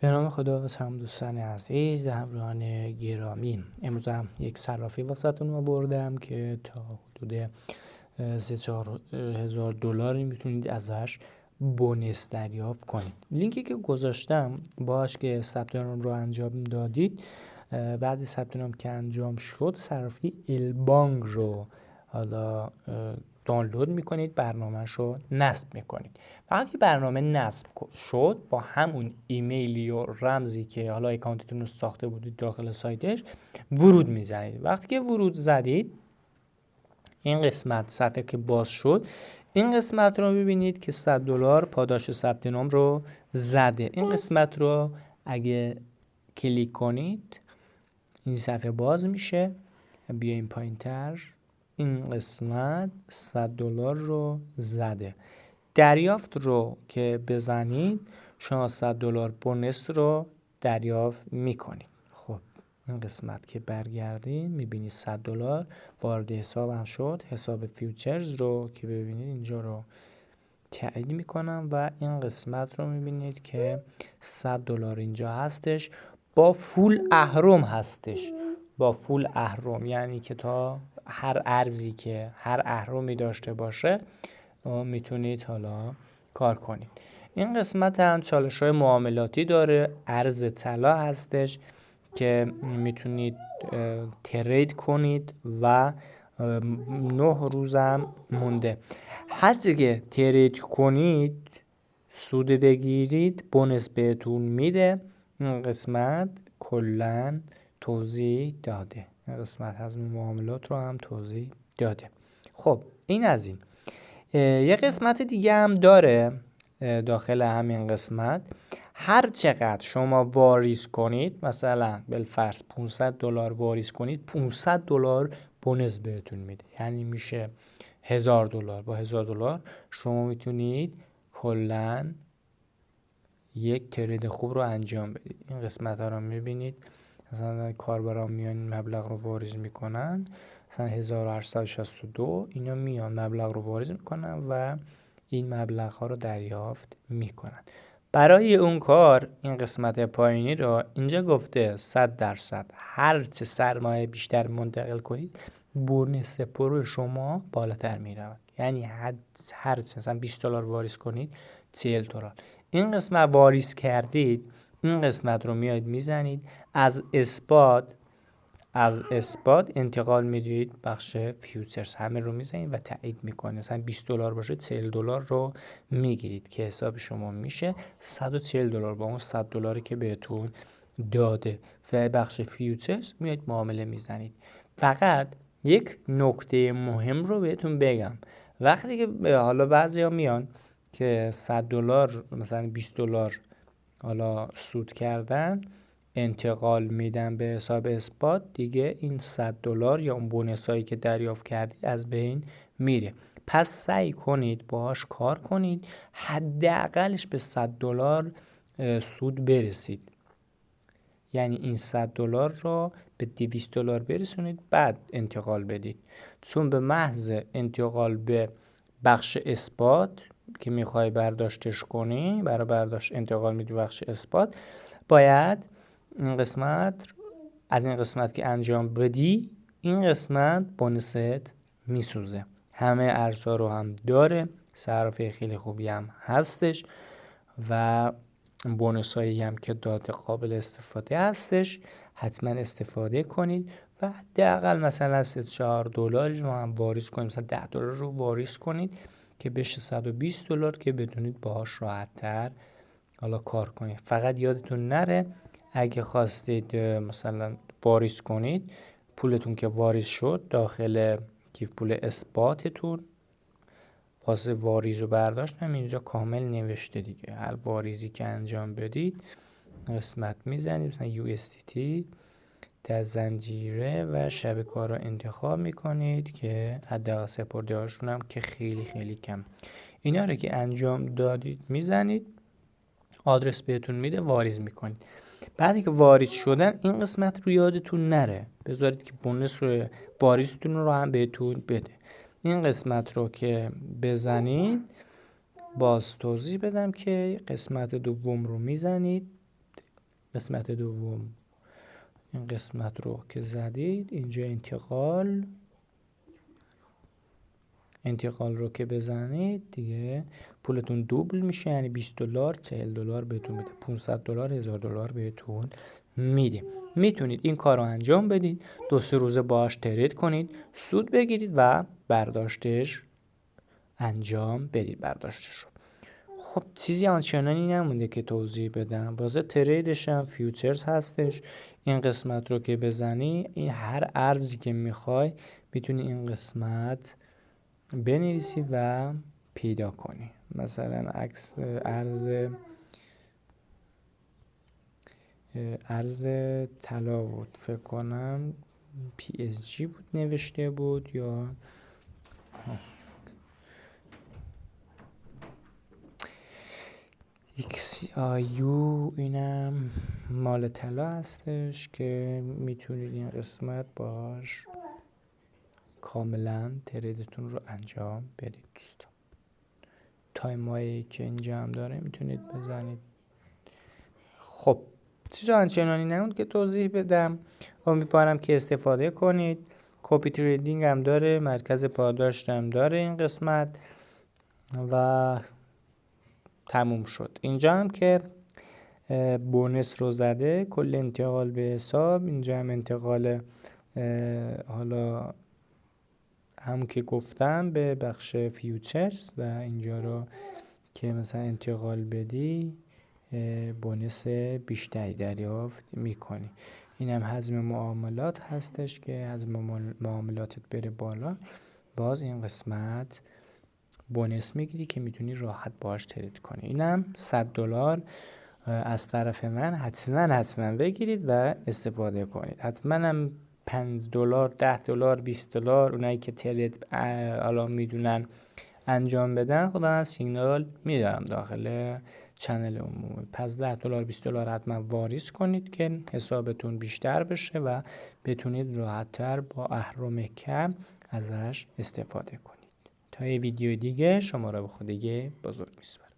به نام خدا. سلام دوستان عزیز، همراهان گرامی. امروز هم یک صرافی واسهتون آوردم که تا حدود 3-4 هزار دلاری میتونید ازش بونس دریافت کنید. لینکی که گذاشتم باش که ثبت نام رو انجام دادید، بعد ثبت نام که انجام شد صرافی البانگ رو حالا دانلود میکنید، برنامه‌اش رو نصب میکنید. وقتی برنامه نصب شد با همون ایمیلی و رمزی که حالا اکانتتون رو ساخته بودید داخل سایتش ورود میزنید. وقتی که ورود زدید این قسمت صفحه که باز شد، این قسمت رو میبینید که $100 پاداش ثبت نام رو زده. این قسمت رو اگه کلیک کنید این صفحه باز میشه. بیایم پایین تر. این قسمت $100 رو زده. دریافت رو که بزنید شما $100 بونس رو دریافت میکنید. خب این قسمت که برگردیم میبینید $100 وارد حساب هم شد. حساب فیوچرز رو که ببینید اینجا رو تایید میکنم و این قسمت رو میبینید که $100 اینجا هستش. با فول اهرم هستش، با فول اهرم، یعنی که تا هر ارزی که هر اهرمی داشته باشه میتونید حالا کار کنید. این قسمت هم چالش‌های معاملاتی داره. ارز طلا هستش که میتونید ترید کنید و 9 روزم مونده. هرچی که ترید کنید سود بگیرید بونس بهتون میده. این قسمت کلاً توضیح داده. این قسمت از معاملات رو هم توضیح داده. خب این از این. یه قسمت دیگه هم داره داخل همین قسمت. هر چقدر شما واریز کنید، مثلا بالفرض $500 واریز کنید، $500 بونس بهتون میده. یعنی میشه $1000. با $1000 شما میتونید کلاً یک ترید خوب رو انجام بدید. این قسمت ها رو میبینید. مثلا کاربران میان مبلغ رو واریز میکنن، مثلا 1862 اینا میان مبلغ رو واریز میکنن و این مبلغ ها رو دریافت میکنن. برای اون کار این قسمت پایینی رو اینجا گفته 100% هر چه سرمایه بیشتر منتقل کنید بونس پرو شما بالاتر میرود. یعنی هر چه مثلا $20 واریز کنید $40. این قسمت واریز کردید، این قسمت رو میاد میزنید، از اثبات انتقال میدید بخش فیوچرز، همه رو میزنید و تایید میکنید. مثلا $20 باشه $40 رو میگیرید که حساب شما میشه $140 با اون $100 که بهتون داده. و بخش فیوچرز میاد معامله میزنید. فقط یک نکته مهم رو بهتون بگم. وقتی که حالا بعضیا میان که $100 مثلا $20 حالا سود کردن انتقال میدن به حساب اثبات، دیگه این $100 یا اون بونس هایی که دریافت کردید از بین میره. پس سعی کنید باهاش کار کنید، حداقلش به $100 سود برسید. یعنی این $100 رو به $200 برسونید بعد انتقال بدید. چون به محض انتقال به بخش اثبات که میخوای برداشتش کنی، برای برداشت انتقال میدی بخش اثبات، باید این قسمت از این قسمت که انجام بدی این قسمت بونست میسوزه. همه ارزها رو هم داره، صرافی خیلی خوبی هم هستش و بونس هایی هم که داده قابل استفاده هستش. حتما استفاده کنید و حداقل مثلا $3-4 رو هم واریز کنید، مثلا $10 رو واریز کنید که بشه $120 که بدونید باهاش راحت تر حالا کار کنید. فقط یادتون نره اگه خواستید مثلا واریز کنید، پولتون که واریز شد داخل کیف پول اثباتتون واسه واریز و برداشت هم اینجا کامل نوشته دیگه. هر واریزی که انجام بدید قسمت میزنید، مثلا USDT در زنجیره و شبکه ها رو انتخاب میکنید که حداقل سپرده هاشون هم که خیلی خیلی کم. اینا رو که انجام دادید میزنید، آدرس بهتون میده، واریز میکنید. بعدی که واریز شدن این قسمت رو یادتون نره، بذارید که بونس رو واریزتون رو هم بهتون بده. این قسمت رو که بزنید باز توضیح بدم که قسمت دوم رو میزنید، قسمت دوم این قسمت رو که زدید اینجا انتقال رو که بزنید دیگه پولتون دوبل میشه، یعنی $20 $40 بهتون میده، $500 $1000 بهتون میده. میتونید این کار رو انجام بدید، 2-3 روزه باهاش ترید کنید، سود بگیرید و برداشتش انجام بدید برداشتش رو. خب چیزی آنچنانی نمونده که توضیح بدم. واسه تریدش هم فیوچرز هستش. این قسمت رو که بزنی، این هر ارزی که میخوای میتونی این قسمت بنویسی و پیدا کنی. مثلا ارز طلا بود، فکر کنم PSG بود نوشته بود، یا XIU، اینم مال طلا هستش که میتونید این قسمت باش کاملا تریدتون رو انجام بدید. دوستان تایم هایی که اینجا هم داره میتونید بزنید. خب چیز آنچنانی نموند که توضیح بدم، امیدوارم که استفاده کنید. کپی تریدینگ هم داره، مرکز پاداشت هم داره این قسمت و تموم شد. اینجا هم که بونس رو زده، کل انتقال به حساب، اینجا هم انتقال حالا همون که گفتم به بخش فیوچرز و اینجا رو که مثلا انتقال بدی بونس بیشتری دریافت میکنی. این هم حجم معاملات هستش که حجم معاملاتت بره بالا، باز این قسمت بونس میگیری که میتونی راحت باهاش ترید کنی. اینم $100 از طرف من حتما بگیرید و استفاده کنید. حتما هم $5 $10 $20 اونایی که ترید الان میدونن انجام بدن، خدا از سیگنال میدارم داخل چنل عمومی. پس $10 $20 حتما واریز کنید که حسابتون بیشتر بشه و بتونید راحت‌تر با اهرم کم ازش استفاده کنید. تا یه ویدیو دیگه شما را به خدای بزرگ میسپارم.